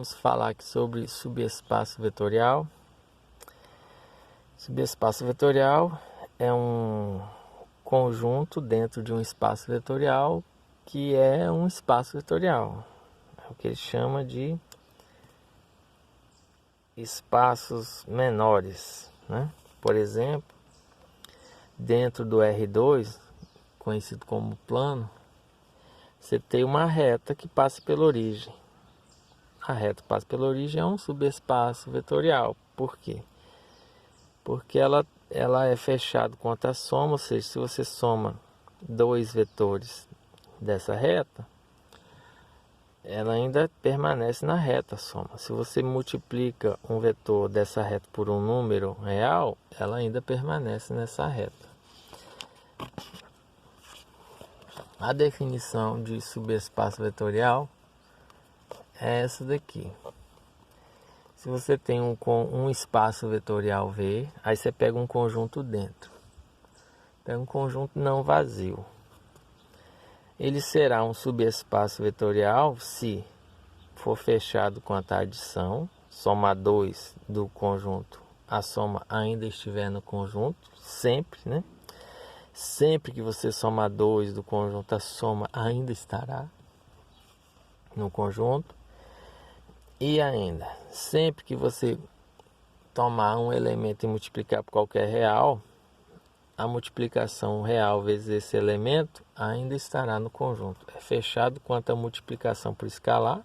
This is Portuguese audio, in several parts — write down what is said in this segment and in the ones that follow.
vamos falar aqui sobre subespaço vetorial. Subespaço vetorial é um conjunto dentro de um espaço vetorial que é um espaço vetorial. É o que ele chama de espaços menores, né? Por exemplo, dentro do R2, conhecido como plano, você tem uma reta que passa pela origem. A reta que passa pela origem é um subespaço vetorial. Por quê? Porque ela é fechada quanto à soma, ou seja, se você soma dois vetores dessa reta, ela ainda permanece na reta soma. Se você multiplica um vetor dessa reta por um número real, ela ainda permanece nessa reta. A definição de subespaço vetorial é essa daqui. Se você tem um espaço vetorial V, aí você pega um conjunto dentro. Pega um conjunto não vazio. Ele será um subespaço vetorial se for fechado quanto à adição, soma 2 do conjunto, a soma ainda estiver no conjunto, sempre, né? Sempre que você somar 2 do conjunto, a soma ainda estará no conjunto. E ainda, sempre que você tomar um elemento e multiplicar por qualquer real, a multiplicação real vezes esse elemento ainda estará no conjunto. É fechado quanto à multiplicação por escalar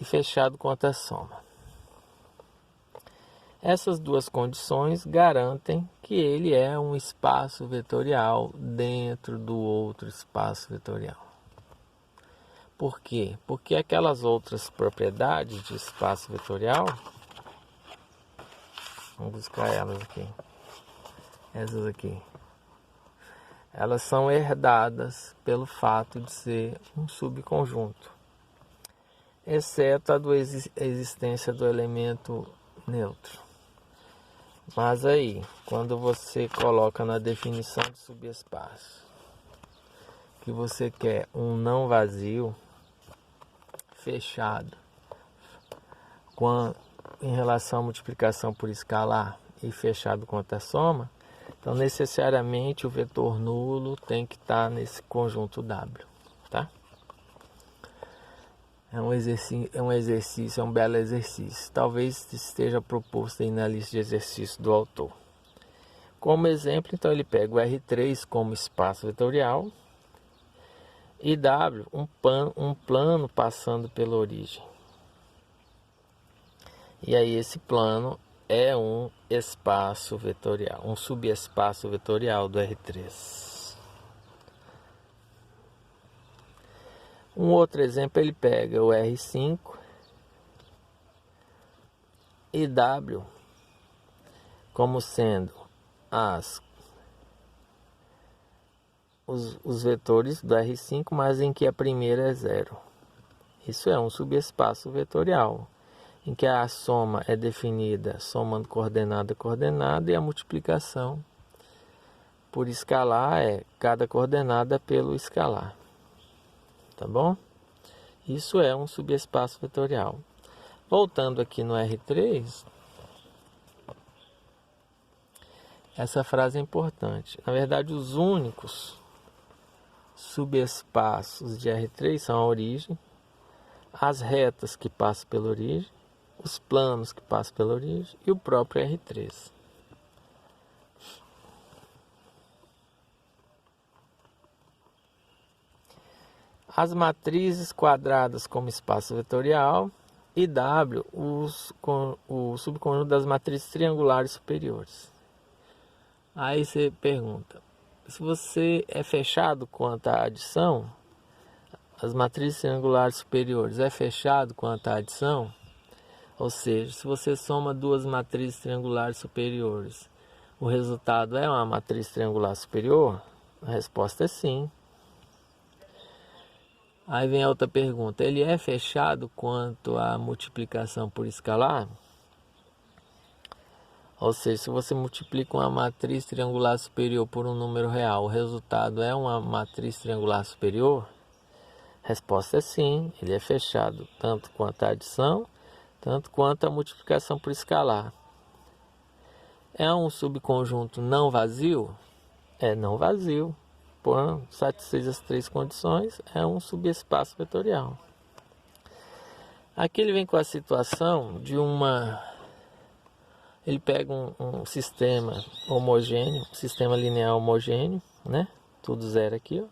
e fechado quanto à soma. Essas duas condições garantem que ele é um espaço vetorial dentro do outro espaço vetorial. Por quê? Porque aquelas outras propriedades de espaço vetorial, vamos buscar elas aqui, essas aqui, elas são herdadas pelo fato de ser um subconjunto, exceto a existência do elemento neutro. Mas aí, quando você coloca na definição de subespaço que você quer um não vazio fechado em relação à multiplicação por escalar e fechado quanto à soma, então necessariamente o vetor nulo tem que estar nesse conjunto W, tá? É um exercício, é um belo exercício. Talvez esteja proposto aí na lista de exercícios do autor. Como exemplo, então ele pega o R3 como espaço vetorial e W, um plano passando pela origem. E aí esse plano é um espaço vetorial, um subespaço vetorial do R3. Um outro exemplo, ele pega o R5 e W como sendo os vetores do R5, mas em que a primeira é zero. Isso é um subespaço vetorial, em que a soma é definida somando coordenada a coordenada e a multiplicação por escalar é cada coordenada pelo escalar. Tá bom? Isso é um subespaço vetorial. Voltando aqui no R3, essa frase é importante. Na verdade, os únicos subespaços de R3 são a origem, as retas que passam pela origem, os planos que passam pela origem e o próprio R3. As matrizes quadradas como espaço vetorial e W, o subconjunto das matrizes triangulares superiores. Aí você pergunta, se você é fechado quanto à adição, as matrizes triangulares superiores é fechado quanto à adição, ou seja, se você soma duas matrizes triangulares superiores, o resultado é uma matriz triangular superior? A resposta é sim. Aí vem a outra pergunta, ele é fechado quanto à multiplicação por escalar? Ou seja, se você multiplica uma matriz triangular superior por um número real, o resultado é uma matriz triangular superior? Resposta é sim, ele é fechado tanto quanto a adição, tanto quanto a multiplicação por escalar. É um subconjunto não vazio? É não vazio. Por satisfeitas as três condições, é um subespaço vetorial. Aqui ele vem com a situação de uma... Ele pega um sistema homogêneo, um sistema linear homogêneo, né? Tudo zero aqui, ó.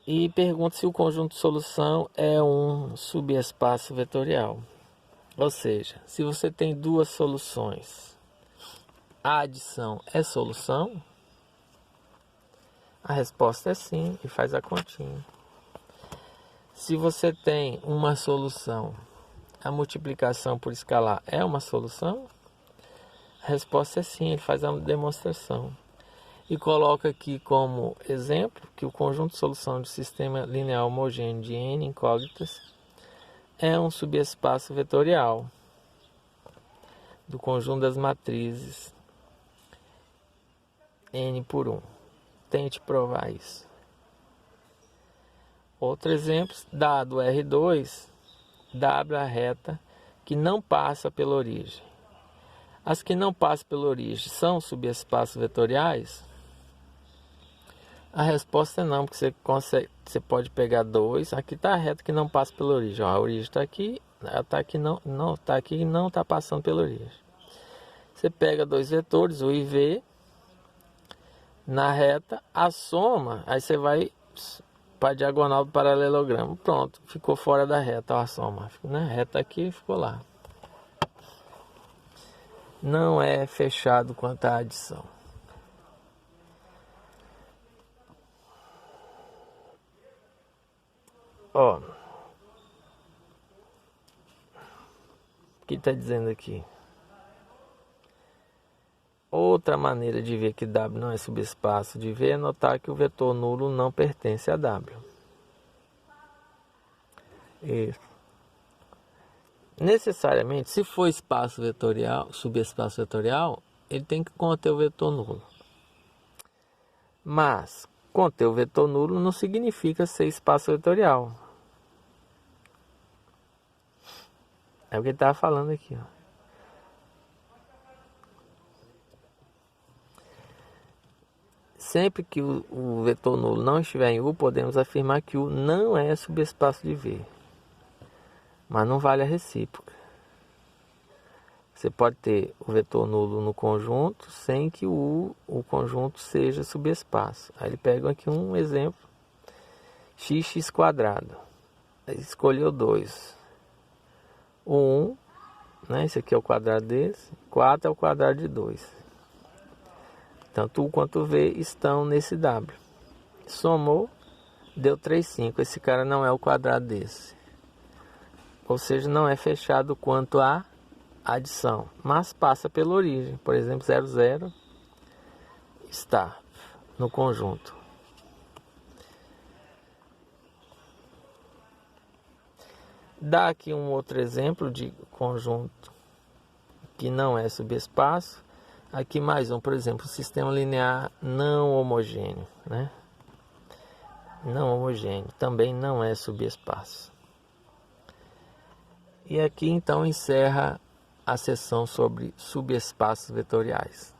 E pergunta se o conjunto de solução é um subespaço vetorial. Ou seja, se você tem duas soluções, a adição é solução? A resposta é sim, e faz a continha. Se você tem uma solução, a multiplicação por escalar é uma solução? A resposta é sim, ele faz a demonstração. E coloca aqui como exemplo que o conjunto de solução de sistema linear homogêneo de n incógnitas é um subespaço vetorial do conjunto das matrizes n por 1. Tente provar isso. Outro exemplo, dado R2, W a reta que não passa pela origem. As que não passam pela origem são subespaços vetoriais? A resposta é não, porque você pode pegar dois. Aqui está a reta que não passa pela origem. Ó, a origem está aqui, ela está aqui, não está aqui e não está passando pela origem. Você pega dois vetores, U e V, na reta, a soma, aí você vai para a diagonal do paralelogramo. Pronto, ficou fora da reta, ó, a soma. Né? Reta aqui, ficou lá. Não é fechado quanto à adição. Ó, o que está dizendo aqui? Outra maneira de ver que W não é subespaço de V é notar que o vetor nulo não pertence a W. Isso. Necessariamente, se for espaço vetorial, subespaço vetorial, ele tem que conter o vetor nulo. Mas conter o vetor nulo não significa ser espaço vetorial. É o que ele estava falando aqui, ó. Sempre que o vetor nulo não estiver em U, podemos afirmar que U não é subespaço de V. Mas não vale a recíproca. Você pode ter o vetor nulo no conjunto sem que o conjunto seja subespaço. Aí ele pega aqui um exemplo. X quadrado. Ele escolheu 2. O 1, né? Esse aqui é o quadrado desse. 4 é o quadrado de 2. Tanto U quanto V estão nesse W. Somou, deu 3, 5. Esse cara não é o quadrado desse. Ou seja, não é fechado quanto à adição. Mas passa pela origem. Por exemplo, 0, 0 está no conjunto. Dá aqui um outro exemplo de conjunto que não é subespaço. Aqui mais um, por exemplo, sistema linear não homogêneo, né? Não homogêneo, também não é subespaço. E aqui então encerra a sessão sobre subespaços vetoriais.